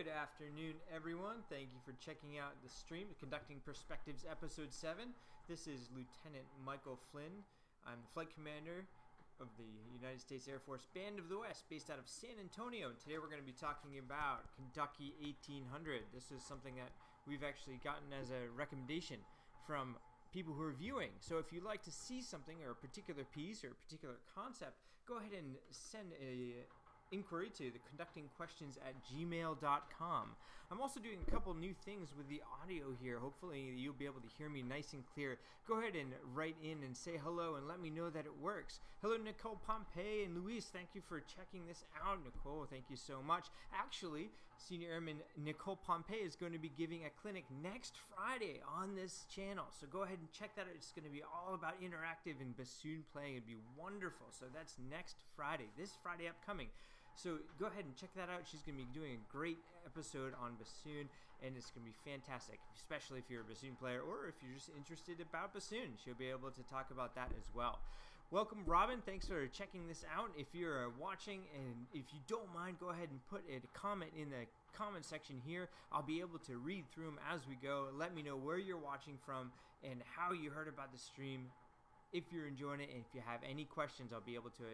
Good afternoon, everyone. Thank you for checking out the stream, Conducting Perspectives, Episode 7. This is Lieutenant Michael Flynn. I'm the Flight Commander of the United States Air Force Band of the West, based out of San Antonio. And today we're going to be talking about Kentucky 1800. This is something that we've actually gotten as a recommendation from people who are viewing. So if you'd like to see something or a particular piece or a particular concept, go ahead and send a inquiry to the conductingquestions@gmail.com. I'm also doing a couple new things with the audio here. Hopefully you'll be able to hear me nice and clear. Go ahead and write in and say hello and let me know that it works. Hello, Nicole Pompey and Luis. Thank you for checking this out. Nicole, thank you so much. Actually, Senior Airman Nicole Pompey is going to be giving a clinic next Friday on this channel. So go ahead and check that out. It's going to be all about interactive and bassoon playing. It'd be wonderful. So that's next Friday, this Friday upcoming. So go ahead and check that out. She's going to be doing a great episode on bassoon, and it's going to be fantastic, especially if you're a bassoon player or if you're just interested about bassoon. She'll be able to talk about that as well. Welcome, Robin. Thanks for checking this out. If you're watching, and if you don't mind, go ahead and put a comment in the comment section here. I'll be able to read through them as we go. Let me know where you're watching from and how you heard about the stream. If you're enjoying it, and if you have any questions, I'll be able to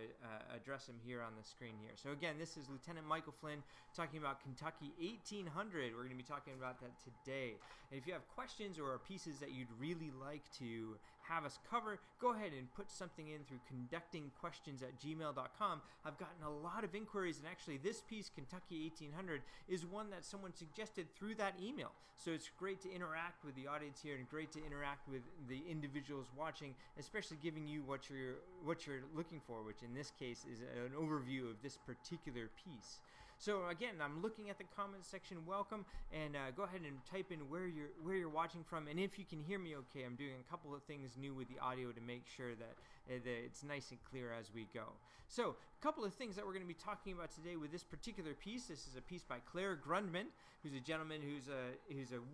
address them here on the screen here. So again, this is Lieutenant Michael Flynn talking about Kentucky 1800. We're going to be talking about that today. And if you have questions or pieces that you'd really like to have us cover, go ahead and put something in through conductingquestions@gmail.com. I've gotten a lot of inquiries, and actually this piece, Kentucky 1800, is one that someone suggested through that email. So it's great to interact with the audience here and great to interact with the individuals watching, especially giving you what you're looking for, which in this case is an overview of this particular piece. So again, I'm looking at the comments section. Welcome, and go ahead and type in where you're watching from, and if you can hear me okay. I'm doing a couple of things new with the audio to make sure that it's nice and clear as we go. So a couple of things that we're going to be talking about today with this particular piece. This is a piece by Clare Grundman, who's a gentleman who's a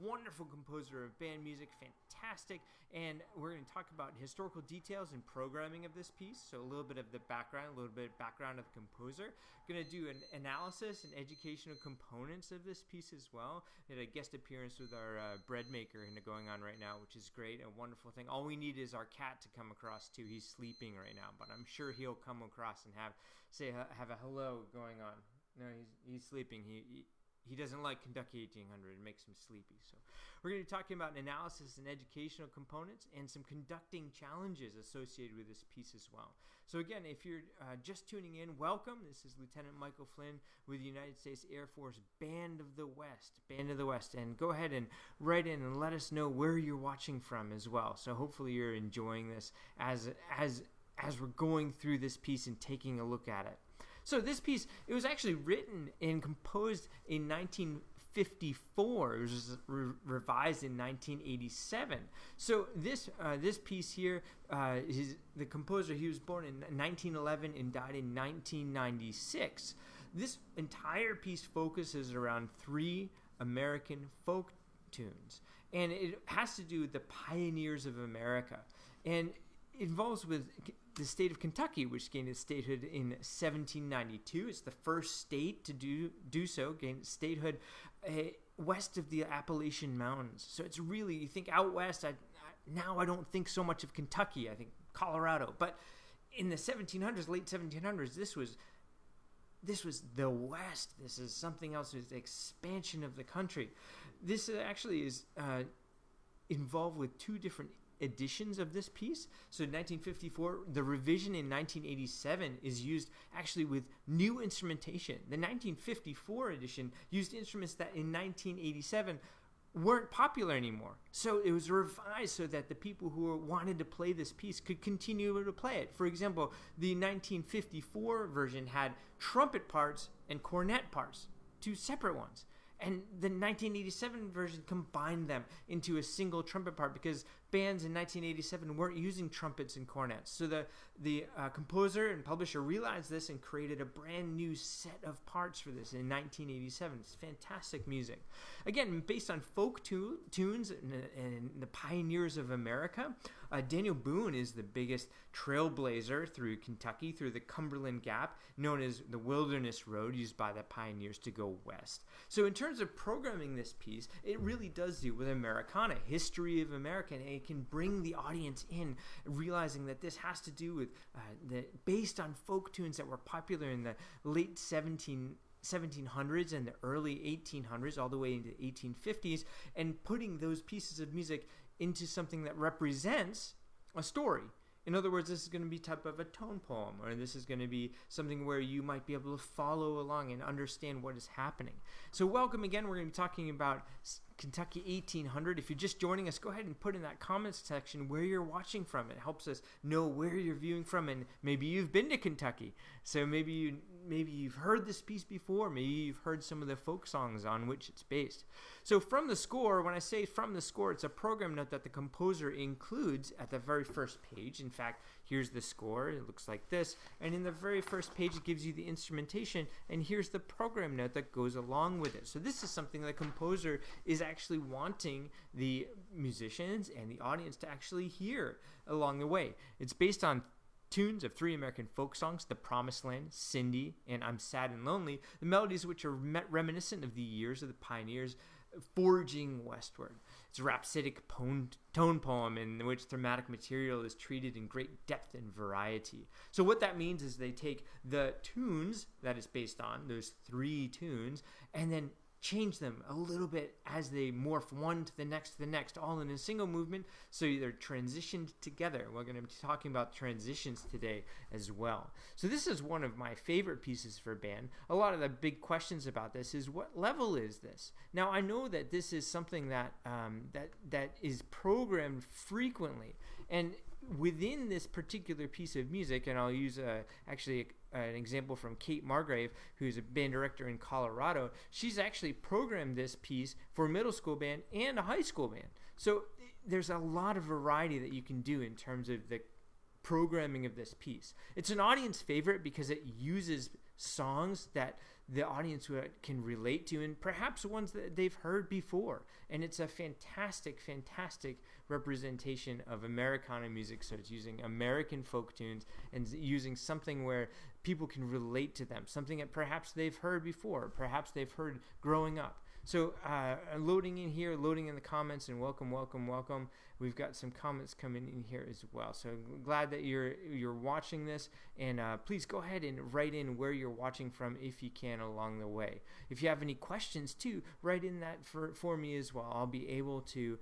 wonderful composer of band music, fantastic, and we're going to talk about historical details and programming of this piece. So a little bit of the background, a little bit of background of the composer. Going to do an analysis and educational components of this piece as well. We had a guest appearance with our bread maker going on right now, which is great, a wonderful thing. All we need is our cat to come across too. He's sleeping right now, but I'm sure he'll come across and have a hello going on. No, he's sleeping. He doesn't like Kentucky 1800. It makes him sleepy. So we're going to be talking about analysis and educational components and some conducting challenges associated with this piece as well. So again, if you're just tuning in, welcome. This is Lieutenant Michael Flynn with the United States Air Force Band of the West. And go ahead and write in and let us know where you're watching from as well. So hopefully you're enjoying this as we're going through this piece and taking a look at it. So this piece, it was actually written and composed in 1954. It was revised in 1987. So this piece here, the composer, he was born in 1911 and died in 1996. This entire piece focuses around 3 American folk tunes, and it has to do with the pioneers of America, and it involves with the state of Kentucky, which gained its statehood in 1792. It's the first state to do so, gain statehood west of the Appalachian Mountains. So it's really, you think out west, now I don't think so much of Kentucky, I think Colorado. But in the 1700s, late 1700s, this was the West. This is something else. It's the expansion of the country. This actually is involved with 2 different editions of this piece. So in 1954, the revision in 1987 is used actually with new instrumentation. The 1954 edition used instruments that in 1987 weren't popular anymore. So it was revised so that the people who wanted to play this piece could continue to play it. For example, the 1954 version had trumpet parts and cornet parts, 2 separate ones. And the 1987 version combined them into a single trumpet part because bands in 1987 weren't using trumpets and cornets. So the composer and publisher realized this and created a brand new set of parts for this in 1987. It's fantastic music. Again, based on folk tunes and the pioneers of America. Daniel Boone is the biggest trailblazer through Kentucky, through the Cumberland Gap, known as the Wilderness Road, used by the pioneers to go west. So in terms of programming this piece, it really does deal with Americana, history of America, and it can bring the audience in, realizing that this has to do with based on folk tunes that were popular in the late 1700s and the early 1800s, all the way into the 1850s, and putting those pieces of music into something that represents a story. In other words, this is going to be type of a tone poem, or this is going to be something where you might be able to follow along and understand what is happening. So welcome again. We're going to be talking about Kentucky 1800. If you're just joining us, go ahead and put in that comments section where you're watching from. It helps us know where you're viewing from, and maybe you've been to Kentucky. So maybe you've heard this piece before. Maybe you've heard some of the folk songs on which it's based. So from the score, when I say from the score, it's a program note that the composer includes at the very first page. In fact, here's the score. It looks like this. And in the very first page, it gives you the instrumentation. And here's the program note that goes along with it. So this is something the composer is actually wanting the musicians and the audience to actually hear along the way. It's based on tunes of 3 American folk songs, The Promised Land, Cindy, and I'm Sad and Lonely, the melodies which are reminiscent of the years of the pioneers forging westward. It's a rhapsodic tone poem in which thematic material is treated in great depth and variety. So what that means is they take the tunes that it's based on, those 3 tunes, and then change them a little bit as they morph one to the next, all in a single movement, so they're transitioned together. We're going to be talking about transitions today as well. So this is one of my favorite pieces for band. A lot of the big questions about this is, what level is this? Now, I know that this is something that that is programmed frequently, and within this particular piece of music, and I'll use actually an example from Kate Margrave, who's a band director in Colorado. She's actually programmed this piece for a middle school band and a high school band. So there's a lot of variety that you can do in terms of the programming of this piece. It's an audience favorite because it uses songs that the audience can relate to, and perhaps ones that they've heard before. And it's a fantastic representation of Americana music. So it's using American folk tunes and using something where people can relate to them, something that perhaps they've heard before, perhaps they've heard growing up. So loading in here, loading in the comments, and welcome. We've got some comments coming in here as well. So I'm glad that you're watching this, and please go ahead and write in where you're watching from if you can along the way. If you have any questions too, write in that for me as well. I'll be able to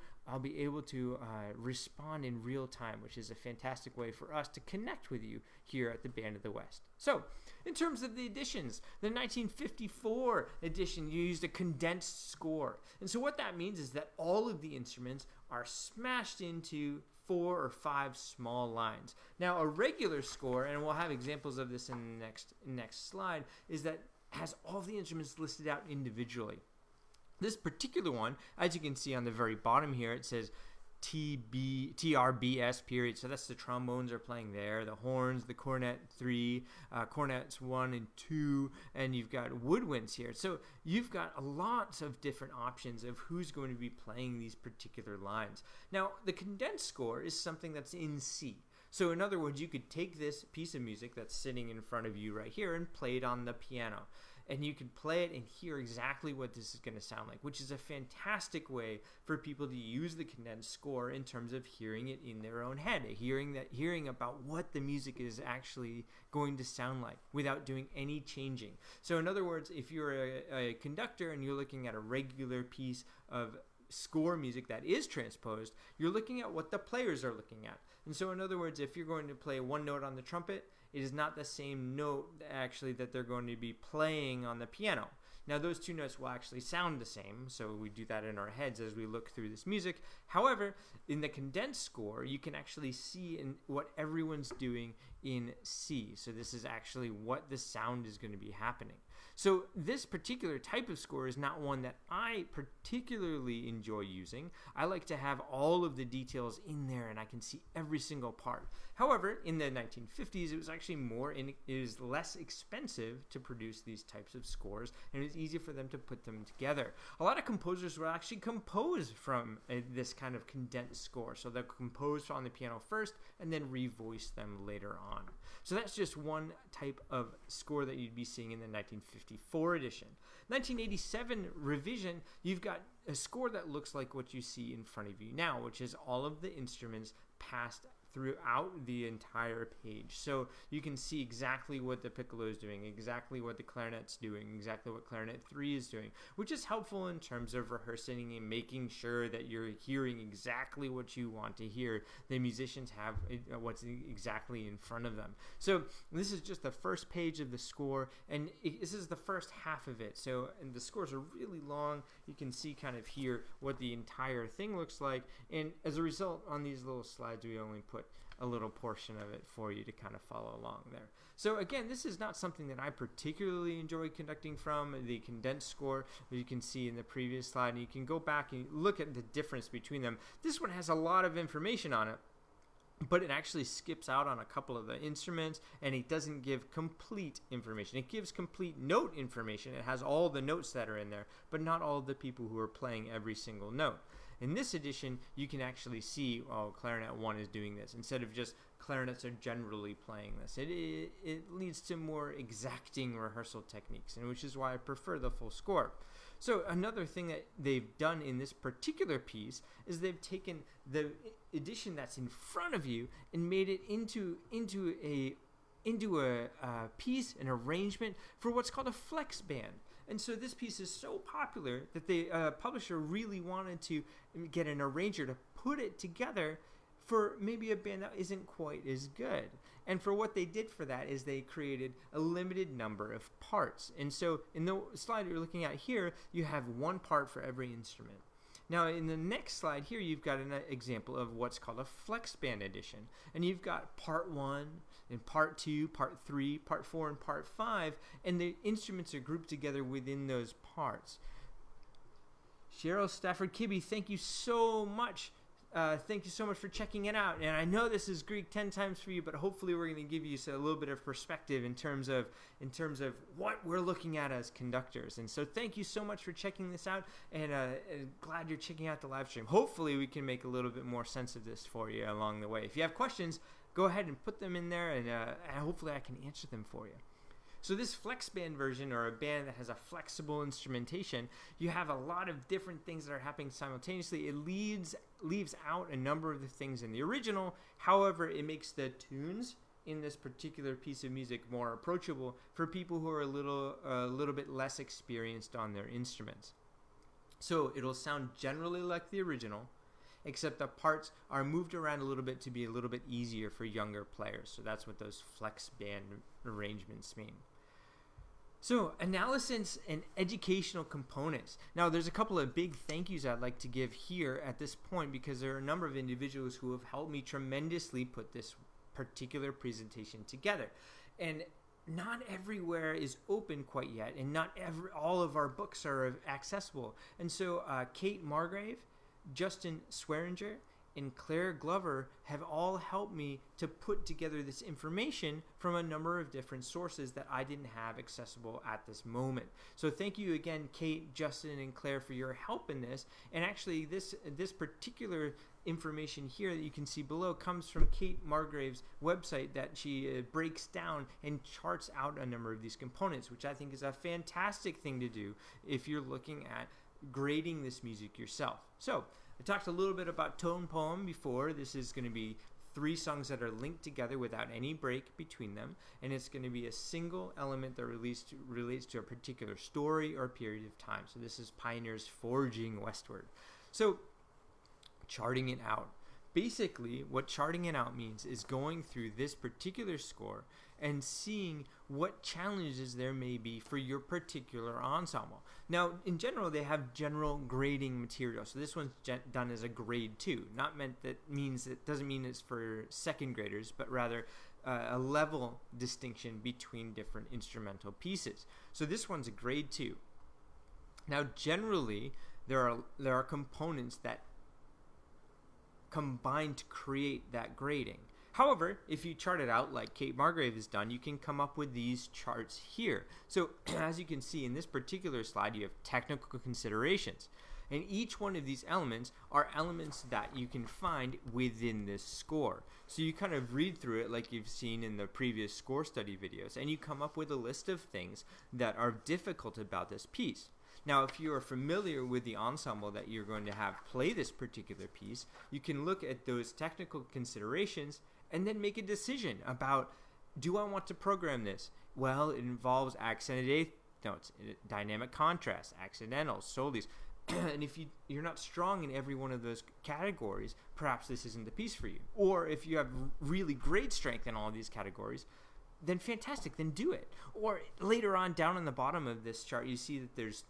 respond in real time, which is a fantastic way for us to connect with you here at the Band of the West. So, in terms of the editions, the 1954 edition used a condensed score. And so what that means is that all of the instruments are smashed into 4 or 5 small lines. Now, a regular score, and we'll have examples of this in the next slide, is that has all the instruments listed out individually. This particular one, as you can see on the very bottom here, it says TRBS period. So that's the trombones are playing there, the horns, the cornet 3, cornets 1 and 2, and you've got woodwinds here. So you've got a lot of different options of who's going to be playing these particular lines. Now, the condensed score is something that's in C. So in other words, you could take this piece of music that's sitting in front of you right here and play it on the piano. And you can play it and hear exactly what this is going to sound like, which is a fantastic way for people to use the condensed score in terms of hearing it in their own head, hearing about what the music is actually going to sound like without doing any changing. So in other words, if you're a conductor and you're looking at a regular piece of score music that is transposed, you're looking at what the players are looking at. And so in other words, if you're going to play one note on the trumpet, it is not the same note actually that they're going to be playing on the piano. Now those 2 notes will actually sound the same, so we do that in our heads as we look through this music. However, in the condensed score, you can actually see what everyone's doing in C. So this is actually what the sound is going to be happening. So this particular type of score is not one that I particularly enjoy using. I like to have all of the details in there and I can see every single part. However, in the 1950s, it was actually it was less expensive to produce these types of scores, and it was easier for them to put them together. A lot of composers will actually compose from this kind of condensed score. So they'll compose on the piano first and then revoice them later on. So that's just one type of score that you'd be seeing in the 1954 edition. 1987 revision, you've got a score that looks like what you see in front of you now, which is all of the instruments passed throughout the entire page. So you can see exactly what the piccolo is doing, exactly what the clarinet's doing, exactly what clarinet 3 is doing, which is helpful in terms of rehearsing and making sure that you're hearing exactly what you want to hear. The musicians have what's exactly in front of them. So this is just the first page of the score, and this is the first half of it. So and the scores are really long. You can see kind of here what the entire thing looks like, and as a result, on these little slides, we only put a little portion of it for you to kind of follow along there. So again, this is not something that I particularly enjoy conducting from the condensed score, as you can see in the previous slide. And you can go back and look at the difference between them. This one has a lot of information on it, but it actually skips out on a couple of the instruments, and it doesn't give complete information. It gives complete note information. It has all the notes that are in there, but not all the people who are playing every single note. In this edition, you can actually see, oh, clarinet 1 is doing this, instead of just clarinets are generally playing this. It leads to more exacting rehearsal techniques, and which is why I prefer the full score. So another thing that they've done in this particular piece is they've taken the edition that's in front of you and made it into a piece, an arrangement for what's called a flex band. And so this piece is so popular that the publisher really wanted to get an arranger to put it together for maybe a band that isn't quite as good. And for what they did for that is they created a limited number of parts. And so in the slide you're looking at here, you have one part for every instrument. Now in the next slide here, you've got an example of what's called a flex band edition. And you've got part 1, and part 2, part 3, part 4, and part 5, and the instruments are grouped together within those parts. Cheryl Stafford Kibbe, thank you so much. Thank you so much for checking it out. And I know this is Greek 10 times for you, but hopefully we're going to give you a little bit of perspective in terms of what we're looking at as conductors. And so thank you so much for checking this out, and glad you're checking out the live stream. Hopefully we can make a little bit more sense of this for you along the way. If you have questions, go ahead and put them in there, and hopefully I can answer them for you. So this flex band version, or a band that has a flexible instrumentation, you have a lot of different things that are happening simultaneously. It leaves out a number of the things in the original. However, it makes the tunes in this particular piece of music more approachable for people who are a little bit less experienced on their instruments. So it'll sound generally like the original, except the parts are moved around a little bit to be a little bit easier for younger players. So that's what those flex band arrangements mean. So analysis and educational components. Now there's a couple of big thank yous I'd like to give here at this point, because there are a number of individuals who have helped me tremendously put this particular presentation together. And not everywhere is open quite yet, and not all of our books are accessible. And so Kate Margrave, Justin Swearinger, and Claire Glover have all helped me to put together this information from a number of different sources that I didn't have accessible at this moment. So thank you again, Kate, Justin, and Claire, for your help in this. And actually this particular information here that you can see below comes from Kate Margrave's website, that she breaks down and charts out a number of these components, which I think is a fantastic thing to do if you're looking at grading this music yourself. So I talked a little bit about tone poem before. This is going to be 3 songs that are linked together without any break between them, and it's going to be a single element that relates to a particular story or period of time. So this is Pioneers Forging Westward. So charting it out. Basically, what charting it out means is going through this particular score and seeing what challenges there may be for your particular ensemble. Now, in general, they have general grading material. So this one's done as a grade 2. Not meant that means it doesn't mean it's for second graders, but rather a level distinction between different instrumental pieces. So this one's a grade 2. Now, generally, there are components that combine to create that grading. However, if you chart it out like Kate Margrave has done, you can come up with these charts here. So as you can see in this particular slide, you have technical considerations. And each one of these elements are elements that you can find within this score. So you kind of read through it like you've seen in the previous score study videos, and you come up with a list of things that are difficult about this piece. Now, if you are familiar with the ensemble that you're going to have play this particular piece, you can look at those technical considerations and then make a decision about, do I want to program this? Well, it involves accented eighth notes, dynamic contrast, accidentals, solis. And if you're not strong in every one of those categories, perhaps this isn't the piece for you. Or if you have really great strength in all of these categories, then fantastic, then do it. Or later on, down on the bottom of this chart, you see that there's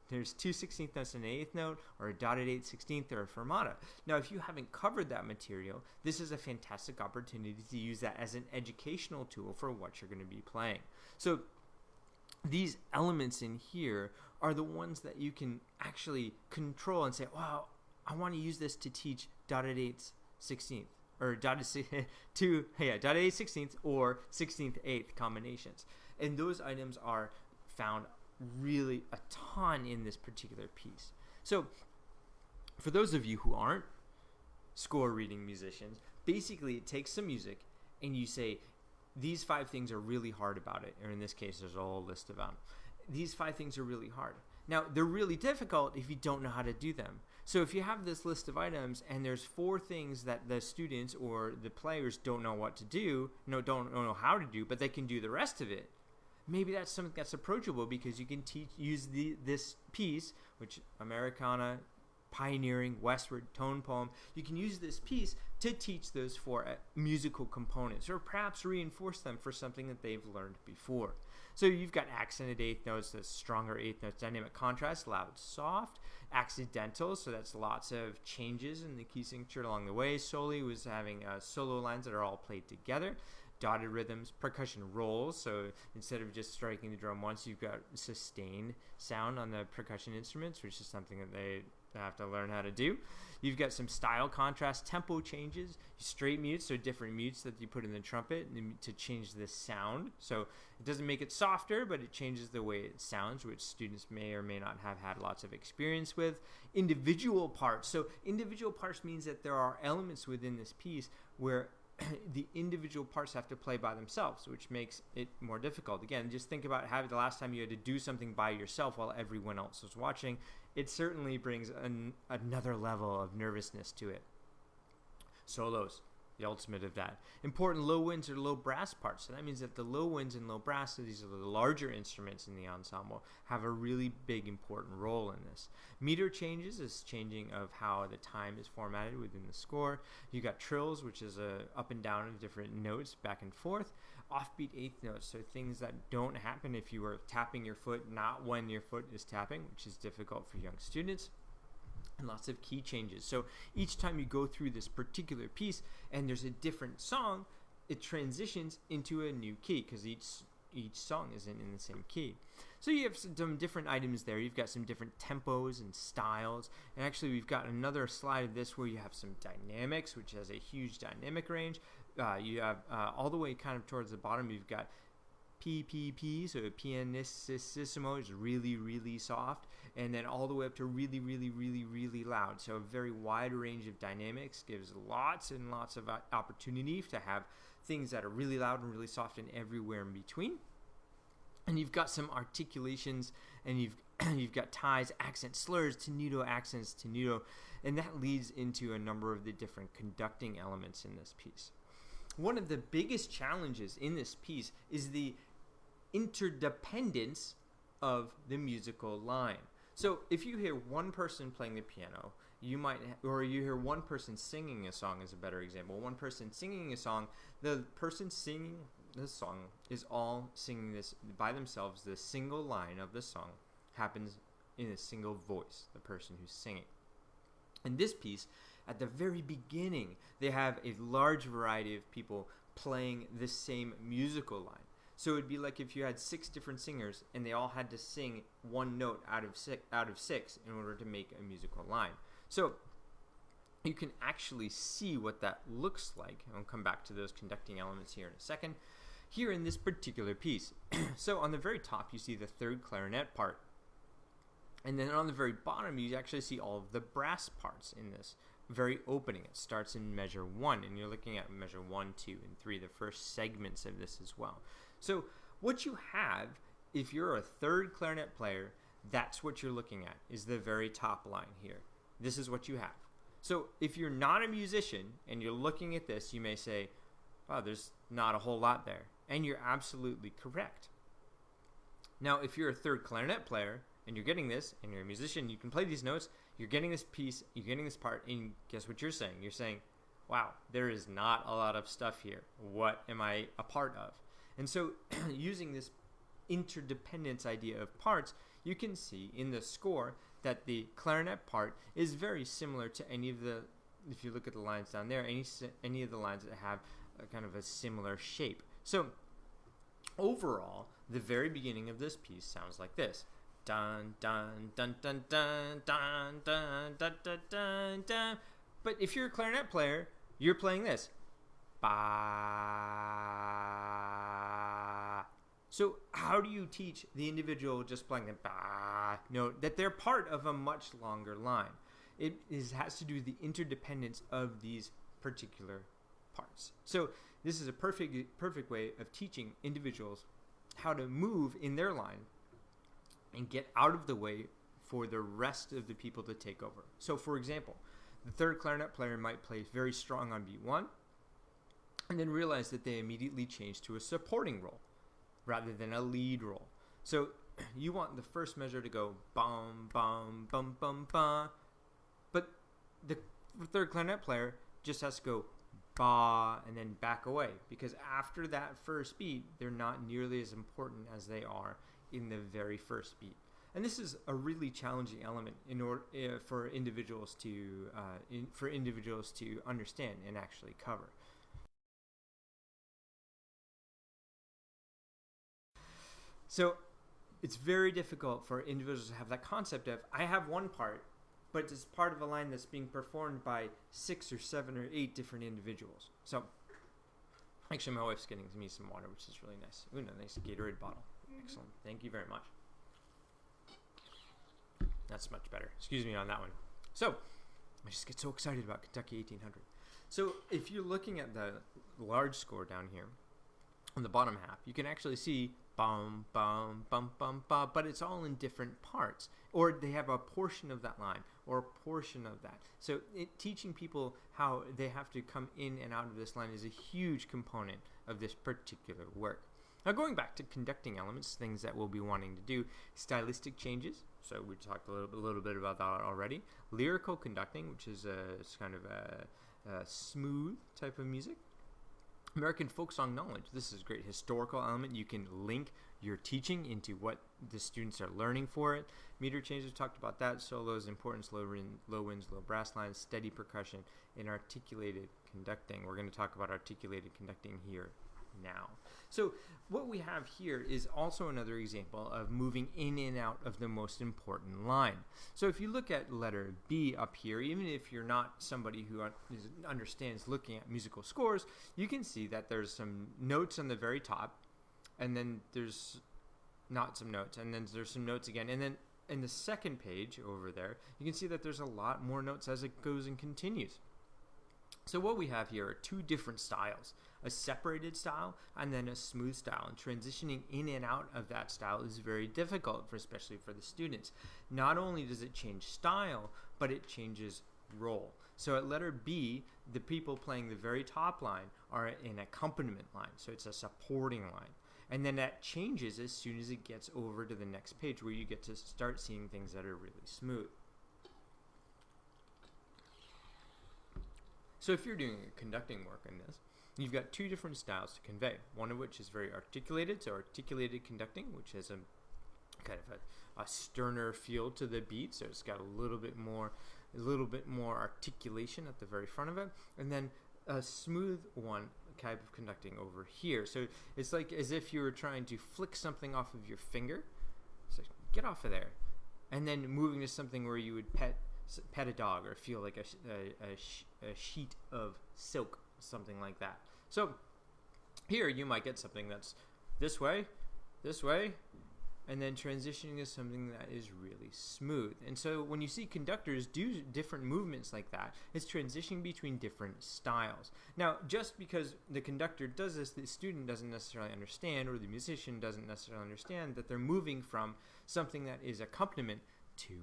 2 16th notes and an eighth note, or a dotted 8/16 or a fermata. Now, if you haven't covered that material, this is a fantastic opportunity to use that as an educational tool for what you're going to be playing. So these elements in here are the ones that you can actually control and say, wow, I want to use this to teach dotted 8/16 or dotted 8/16 or 16th 8th combinations. And those items are found really a ton in this particular piece. So for those of you who aren't score reading musicians, basically it takes some music and you say, these 5 things are really hard about it. Or in this case, there's a whole list of them. These 5 things are really hard. Now, they're really difficult if you don't know how to do them. So if you have this list of items and there's 4 things that the students or the players don't know what to do, don't know how to do, but they can do the rest of it, maybe that's something that's approachable because you can use this piece, which Americana, pioneering, westward, tone poem, you can use this piece to teach those 4 musical components, or perhaps reinforce them for something that they've learned before. So you've got accented eighth notes, that's stronger eighth notes, dynamic contrast, loud, soft, accidental, so that's lots of changes in the key signature along the way. Soli was having solo lines that are all played together. Dotted rhythms, percussion rolls, so instead of just striking the drum once, you've got sustained sound on the percussion instruments, which is something that they have to learn how to do. You've got some style contrast, tempo changes, straight mutes, so different mutes that you put in the trumpet to change the sound. So it doesn't make it softer, but it changes the way it sounds, which students may or may not have had lots of experience with. Individual parts. So individual parts means that there are elements within this piece where the individual parts have to play by themselves, which makes it more difficult. Again, just think about how the last time you had to do something by yourself while everyone else was watching. It certainly brings another level of nervousness to it. Solos, the ultimate of that. Important low winds or low brass parts. So that means that the low winds and low brass, so these are the larger instruments in the ensemble, have a really big important role in this. Meter changes is changing of how the time is formatted within the score. You got trills, which is a up and down of different notes back and forth. Offbeat eighth notes, so things that don't happen if you are tapping your foot, not when your foot is tapping, which is difficult for young students. And lots of key changes. So each time you go through this particular piece and there's a different song, it transitions into a new key because each song isn't in the same key. So you have some different items there. You've got some different tempos and styles. And actually we've got another slide of this where you have some dynamics, which has a huge dynamic range. You have all the way kind of towards the bottom, you've got PPP, so pianissimo is really, really soft, and then all the way up to really, really, really, really loud. So a very wide range of dynamics gives lots and lots of opportunity to have things that are really loud and really soft and everywhere in between. And you've got some articulations, and you've got ties, accent slurs, tenuto accents, tenuto, and that leads into a number of the different conducting elements in this piece. One of the biggest challenges in this piece is the interdependence of the musical line. So if you hear one person playing the piano, you might, or you hear one person singing a song is a better example. One person singing a song, the person singing the song is all singing this by themselves. The single line of the song happens in a single voice, the person who's singing. In this piece, at the very beginning, they have a large variety of people playing the same musical line. So it'd be like if you had 6 different singers and they all had to sing one note out of six in order to make a musical line. So you can actually see what that looks like. I'll come back to those conducting elements here in a second. Here in this particular piece. So on the very top you see the 3rd clarinet part. And then on the very bottom you actually see all of the brass parts in this very opening. It starts in measure 1, and you're looking at measure 1, 2, and 3, the first segments of this as well. So what you have, if you're a 3rd clarinet player, that's what you're looking at, is the very top line here. This is what you have. So if you're not a musician and you're looking at this, you may say, wow, there's not a whole lot there. And you're absolutely correct. Now, if you're a 3rd clarinet player and you're getting this, and you're a musician, you can play these notes, you're getting this piece, you're getting this part, and guess what you're saying? You're saying, wow, there is not a lot of stuff here. What am I a part of? And so using this interdependence idea of parts, you can see in the score that the clarinet part is very similar to any of the, if you look at the lines down there, any of the lines that have a kind of a similar shape. So overall, the very beginning of this piece sounds like this. Dun dun dun dun dun dun dun dun dun dun dun. But if you're a clarinet player, you're playing this. Ba. So how do you teach the individual just playing the ba note that they're part of a much longer line? It has to do with the interdependence of these particular parts. So this is a perfect way of teaching individuals how to move in their line and get out of the way for the rest of the people to take over. So for example, the 3rd clarinet player might play very strong on beat 1 and then realize that they immediately change to a supporting role rather than a lead role. So you want the first measure to go bum bum bum bum bum, but the 3rd clarinet player just has to go ba and then back away, because after that first beat they're not nearly as important as they are in the very first beat. And this is a really challenging element in order for individuals to understand and actually cover. So it's very difficult for individuals to have that concept of, I have one part, but it's part of a line that's being performed by 6 or 7 or 8 different individuals. So actually my wife's getting me some water, which is really nice. Ooh, a nice Gatorade bottle. Excellent. Thank you very much. That's much better. Excuse me on that one. So I just get so excited about Kentucky 1800. So if you're looking at the large score down here on the bottom half, you can actually see bum, bum, bum, bum, bum, but it's all in different parts. Or they have a portion of that line or a portion of that. So teaching people how they have to come in and out of this line is a huge component of this particular work. Now going back to conducting elements, things that we'll be wanting to do, stylistic changes. So we talked a little bit about that already. Lyrical conducting, which is kind of a smooth type of music. American folk song knowledge. This is a great historical element. You can link your teaching into what the students are learning for it. Meter changes, talked about that. Solos, importance, low winds, low brass lines, steady percussion, and articulated conducting. We're going to talk about articulated conducting here now. So what we have here is also another example of moving in and out of the most important line. So if you look at letter B up here, even if you're not somebody who understands looking at musical scores, you can see that there's some notes on the very top, and then there's not some notes, and then there's some notes again, and then in the second page over there, you can see that there's a lot more notes as it goes and continues. So what we have here are 2 different styles, a separated style and then a smooth style. And transitioning in and out of that style is very difficult, especially for the students. Not only does it change style, but it changes role. So at letter B, the people playing the very top line are an accompaniment line, so it's a supporting line. And then that changes as soon as it gets over to the next page, where you get to start seeing things that are really smooth. So if you're doing conducting work in this, you've got 2 different styles to convey. One of which is very articulated, so articulated conducting, which has a kind of a sterner feel to the beat, so it's got a little bit more articulation at the very front of it. And then a smooth one type of conducting over here. So it's like as if you were trying to flick something off of your finger. So get off of there. And then moving to something where you would pet a dog or feel like a sheet of silk, something like that. So here you might get something that's this way, and then transitioning to something that is really smooth. And so when you see conductors do different movements like that, it's transitioning between different styles. Now, just because the conductor does this, the student doesn't necessarily understand, or the musician doesn't necessarily understand, that they're moving from something that is accompaniment to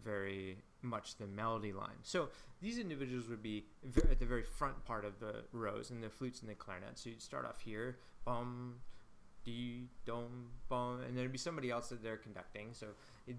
very much the melody line. So these individuals would be at the very front part of the rows, and the flutes and the clarinet. So you'd start off here, bum, dee, dum, bum, and there'd be somebody else that they're conducting. So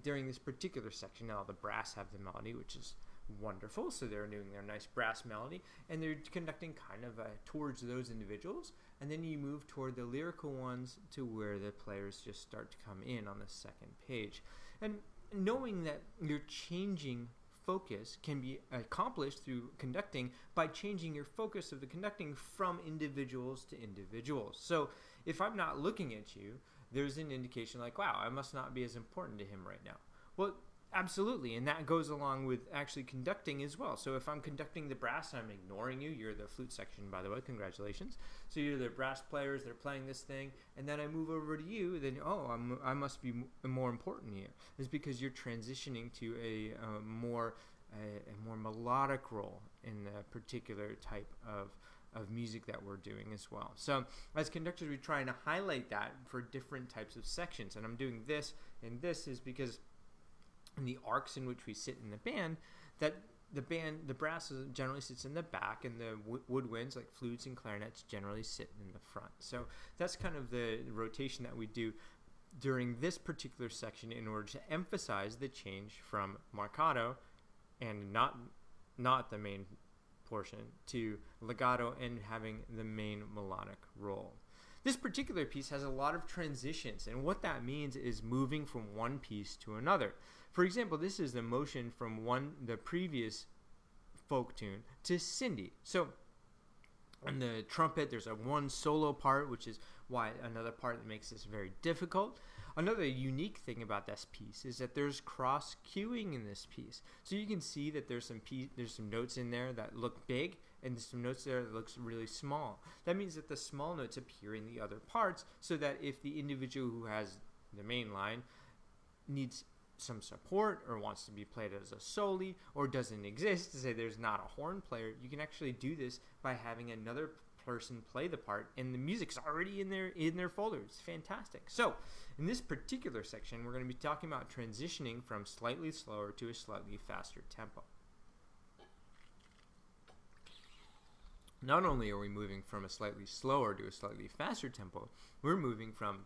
during this particular section, now the brass have the melody, which is wonderful. So they're doing their nice brass melody, and they're conducting kind of towards those individuals. And then you move toward the lyrical ones to where the players just start to come in on the second page. And knowing that you're changing focus can be accomplished through conducting by changing your focus of the conducting from individuals to individuals. So if I'm not looking at you, there's an indication like, wow, I must not be as important to him right now. Well, absolutely, and that goes along with actually conducting as well. So if I'm conducting the brass, I'm ignoring you. You're the flute section, by the way. Congratulations. So you're the brass players. They're playing this thing, and then I move over to you. Then I must be more important here. It's because you're transitioning to a more melodic role in the particular type of music that we're doing as well. So as conductors, we're trying to highlight that for different types of sections, and I'm doing this, and this is because in the arcs in which we sit in the band, that the brass generally sits in the back, and the woodwinds like flutes and clarinets generally sit in the front. So that's kind of the rotation that we do during this particular section in order to emphasize the change from marcato and not the main portion to legato and having the main melodic role. This particular piece has a lot of transitions, and what that means is moving from one piece to another. For example, this is the motion from the previous folk tune to Cindy. So on the trumpet, there's one solo part, which is why another part that makes this very difficult. Another unique thing about this piece is that there's cross cueing in this piece. So you can see that there's some notes in there that look big, and there's some notes there that looks really small. That means that the small notes appear in the other parts, so that if the individual who has the main line needs some support or wants to be played as a soli or doesn't exist, to say there's not a horn player, you can actually do this by having another person play the part, and the music's already in their folder. It's fantastic. So in this particular section, we're going to be talking about transitioning from slightly slower to a slightly faster tempo. Not only are we moving from a slightly slower to a slightly faster tempo, we're moving from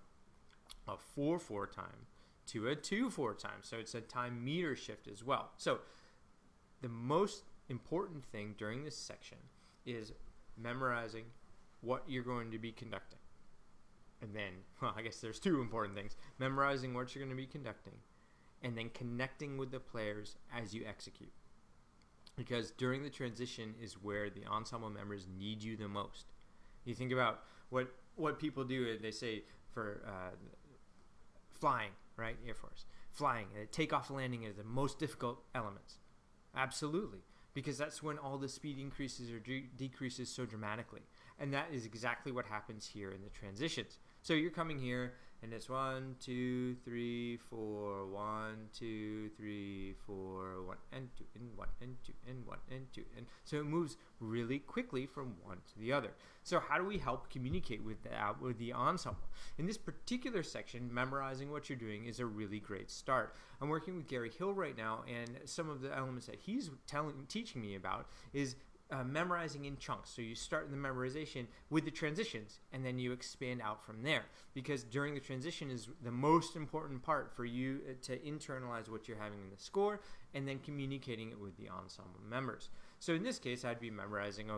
a 4/4 time to a 2/4 time. So it's a time meter shift as well. So the most important thing during this section is memorizing what you're going to be conducting. And then, I guess there's two important things. Memorizing what you're going to be conducting, and then connecting with the players as you execute. Because during the transition is where the ensemble members need you the most. You think about what people do, they say for flying, right? Air Force. Flying, takeoff and landing are the most difficult elements. Absolutely. Because that's when all the speed increases or decreases so dramatically. And that is exactly what happens here in the transitions. So you're coming here, and it's 1, 2, 3, 4, 1, 2, 3, 4, 1 and 2, and 1 and 2, and 1 and 2. And so it moves really quickly from one to the other. So how do we help communicate with the ensemble? In this particular section, memorizing what you're doing is a really great start. I'm working with Gary Hill right now, and some of the elements that he's teaching me about is memorizing in chunks. So you start the memorization with the transitions, and then you expand out from there, because during the transition is the most important part for you to internalize what you're having in the score and then communicating it with the ensemble members. So in this case, I'd be memorizing,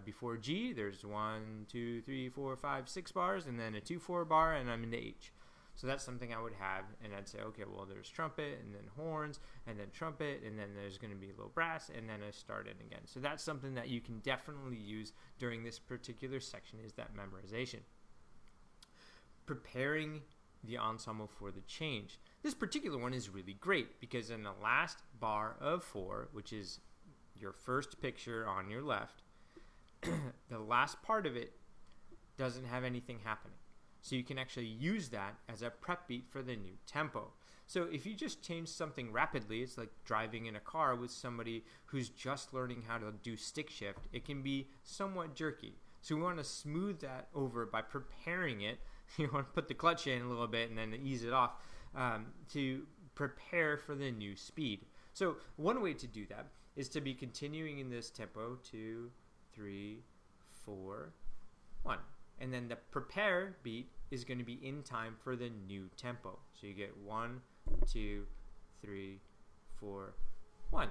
before G, there's 1, 2, 3, 4, 5, 6 bars, and then a 2/4 bar, and I'm into H. So that's something I would have, and I'd say, okay, well, there's trumpet, and then horns, and then trumpet, and then there's going to be a little brass, and then I start it again. So that's something that you can definitely use during this particular section, is that memorization. Preparing the ensemble for the change. This particular one is really great because in the last bar of 4, which is your first picture on your left, the last part of it doesn't have anything happening. So you can actually use that as a prep beat for the new tempo. So if you just change something rapidly, it's like driving in a car with somebody who's just learning how to do stick shift. It can be somewhat jerky. So we want to smooth that over by preparing it. You want to put the clutch in a little bit and then ease it off to prepare for the new speed. So one way to do that is to be continuing in this tempo, 2, 3, 4, 1. And then the prepare beat is going to be in time for the new tempo. So you get 1, 2, 3, 4, 1.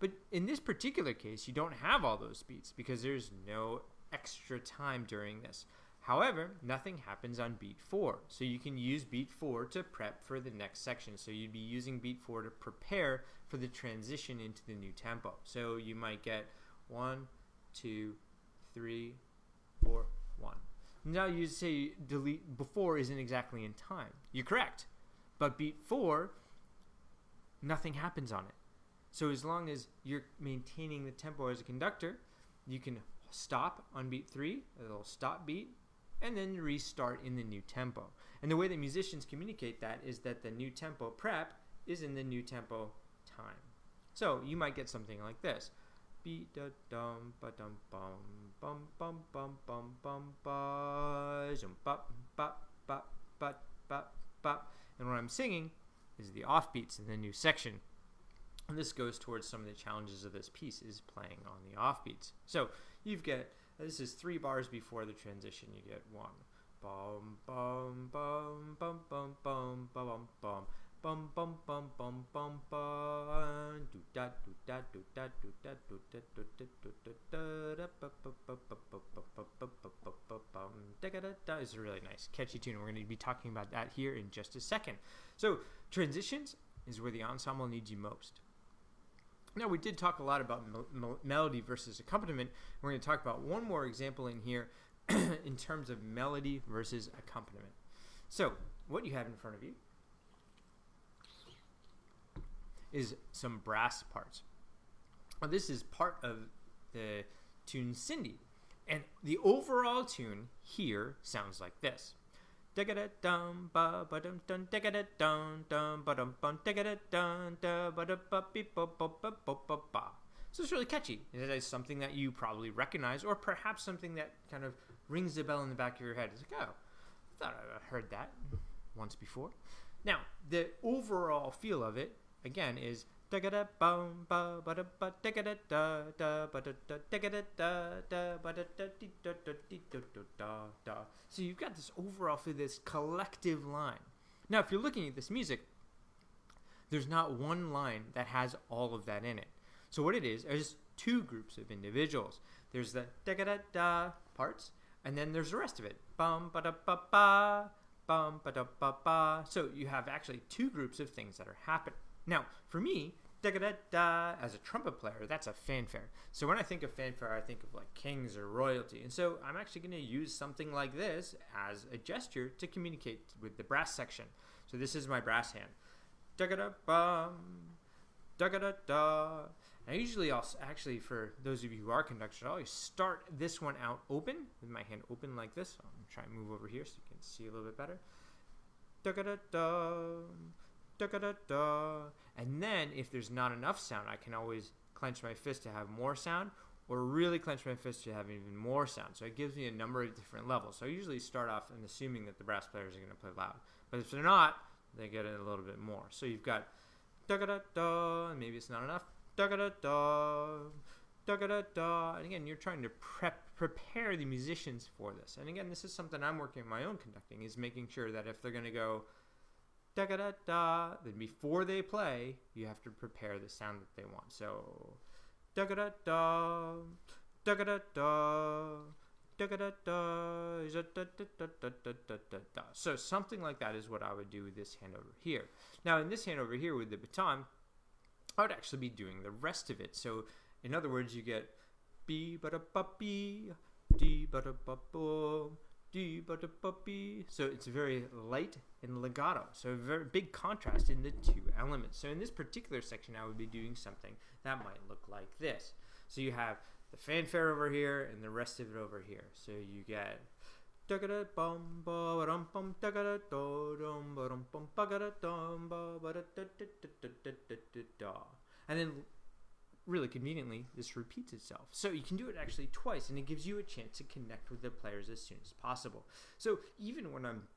But in this particular case, you don't have all those beats because there's no extra time during this. However, nothing happens on beat 4. So you can use beat 4 to prep for the next section. So you'd be using beat 4 to prepare for the transition into the new tempo. So you might get 1, 2, 3, 4, 1. Now you say delete before isn't exactly in time. You're correct. But beat 4, nothing happens on it. So as long as you're maintaining the tempo as a conductor, you can stop on beat 3, a little stop beat, and then restart in the new tempo. And the way that musicians communicate that is that the new tempo prep is in the new tempo time. So you might get something like this. Beat da dum ba dum bum bum bum bum bum bum ba jum bop bop bop bop bop bop. And what I'm singing is the offbeats in the new section. And this goes towards some of the challenges of this piece, is playing on the offbeats. So you've got, this is 3 bars before the transition. You get 1, bum bum bum bum bum bum bum bum bum bum bum bum bum bum do da do da do da do da do da do da do da da. Is a really nice catchy tune. We're going to be talking about that here in just a second. So transitions is where the ensemble needs you most. Now, we did talk a lot about melody versus accompaniment. We're going to talk about one more example in here in terms of melody versus accompaniment. So what you have in front of you is some brass parts. Now, this is part of the tune Cindy. And the overall tune here sounds like this. So it's really catchy. It is something that you probably recognize, or perhaps something that kind of rings a bell in the back of your head. It's like, oh, I thought I heard that once before. Now, the overall feel of it, again, is so you've got this overall feel, this collective line. Now, if you're looking at this music, there's not one line that has all of that in it. So what it is 2 groups of individuals. There's the da-ga-da-da parts, and then there's the rest of it. Bum-ba-da-ba-ba, bum-ba-da-ba-ba. So you have actually 2 groups of things that are happening. Now, for me, da-ga-da-da, as a trumpet player, that's a fanfare. So when I think of fanfare, I think of like kings or royalty. And so I'm actually going to use something like this as a gesture to communicate with the brass section. So this is my brass hand. Da-ga-da-bum, da-ga-da-da. And usually actually, for those of you who are conductors, I always start this one out open, with my hand open like this. I'm going to try and move over here so you can see a little bit better. Da-ga-da-da. And then if there's not enough sound, I can always clench my fist to have more sound, or really clench my fist to have even more sound. So it gives me a number of different levels. So I usually start off and assuming that the brass players are going to play loud. But if they're not, they get it a little bit more. So you've got da-ga-da-da, and maybe it's not enough. Da-ga-da-da, da-ga-da-da. And again, you're trying to prepare the musicians for this. And again, this is something I'm working on my own conducting, is making sure that if they're going to go da-ga-da-da, then before they play, you have to prepare the sound that they want. So da-ga-da-da, da-ga-da-da, So something like that is what I would do with this hand over here. Now in this hand over here with the baton, I would actually be doing the rest of it. So in other words, you get B ba da ba B, D ba da ba boom, D ba da ba B. So it's very light and legato. So a very big contrast in the two elements. So in this particular section, I would be doing something that might look like this. So you have the fanfare over here and the rest of it over here. So you get and then really conveniently this repeats itself. So you can do it actually twice, and it gives you a chance to connect with the players as soon as possible. So even when I'm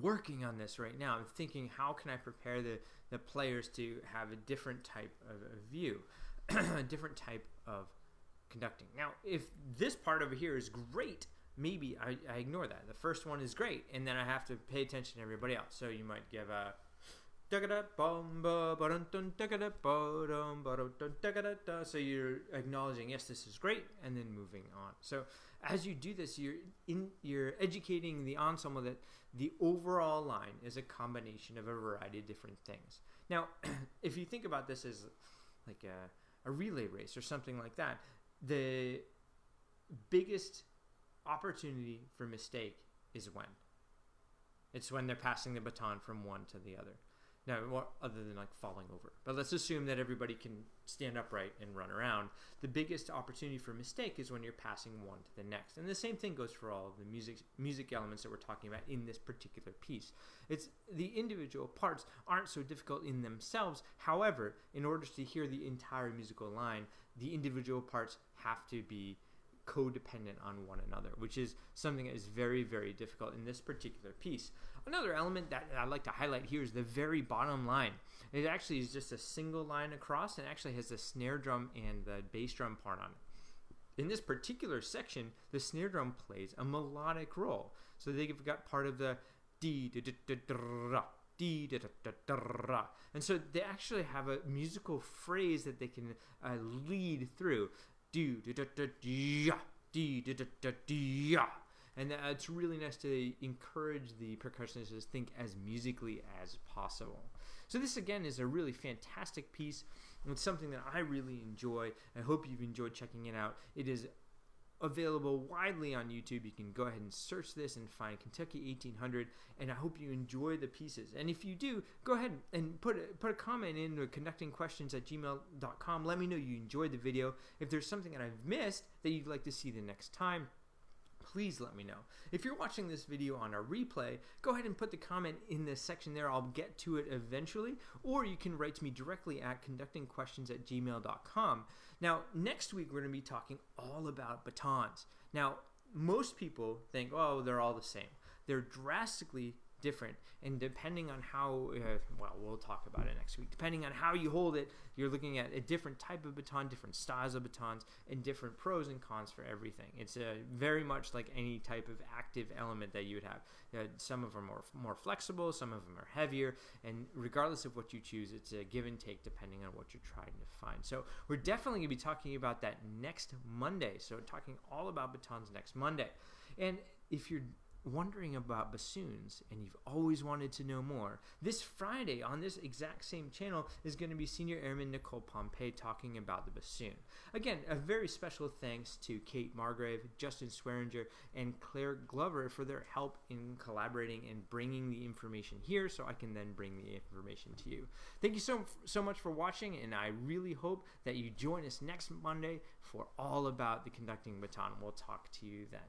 working on this right now, I'm thinking, how can I prepare the players to have a different type of view, a different type of conducting. Now, if this part over here is great, maybe I ignore that. The first one is great, and then I have to pay attention to everybody else. So you might give a so you're acknowledging, yes, this is great, and then moving on. So as you do this, you're educating the ensemble that the overall line is a combination of a variety of different things. Now, if you think about this as like a relay race or something like that, the biggest opportunity for mistake is when? It's when they're passing the baton from one to the other. Now, other than like falling over. But let's assume that everybody can stand upright and run around. The biggest opportunity for mistake is when you're passing one to the next. And the same thing goes for all of the music elements that we're talking about in this particular piece. It's the individual parts aren't so difficult in themselves. However, in order to hear the entire musical line, the individual parts have to be codependent on one another, which is something that is very, very difficult in this particular piece. Another element that I'd like to highlight here is the very bottom line. It actually is just a single line across, and actually has the snare drum and the bass drum part on it. In this particular section, the snare drum plays a melodic role. So they've got part of the dee da da da da dee da da da da, and so they actually have a musical phrase that they can lead through. Do da da da da, dee da da da da. And it's really nice to encourage the percussionists to think as musically as possible. So this again is a really fantastic piece. It's something that I really enjoy. I hope you've enjoyed checking it out. It is available widely on YouTube. You can go ahead and search this and find Kentucky 1800, and I hope you enjoy the pieces. And if you do, go ahead and put a comment in conductingquestions@gmail.com. Let me know you enjoyed the video. If there's something that I've missed that you'd like to see the next time, please let me know. If you're watching this video on a replay, go ahead and put the comment in this section there. I'll get to it eventually, or you can write to me directly at conductingquestions@gmail.com. Now, next week we're going to be talking all about batons. Now, most people think, oh, they're all the same. They're drastically different, and depending on how, well, we'll talk about it next week. Depending on how you hold it, you're looking at a different type of baton, different styles of batons, and different pros and cons for everything. It's very much like any type of active element that you would have. Some of them are more flexible, some of them are heavier, and regardless of what you choose, it's a give and take depending on what you're trying to find. So we're definitely going to be talking about that next Monday. So talking all about batons next Monday. And if you're wondering about bassoons and you've always wanted to know more, this Friday on this exact same channel is going to be Senior Airman Nicole Pompey talking about the bassoon. Again, a very special thanks to Kate Margrave, Justin Swearinger, and Claire Glover for their help in collaborating and bringing the information here so I can then bring the information to you. Thank you so much for watching, and I really hope that you join us next Monday for all about the conducting baton. We'll talk to you then.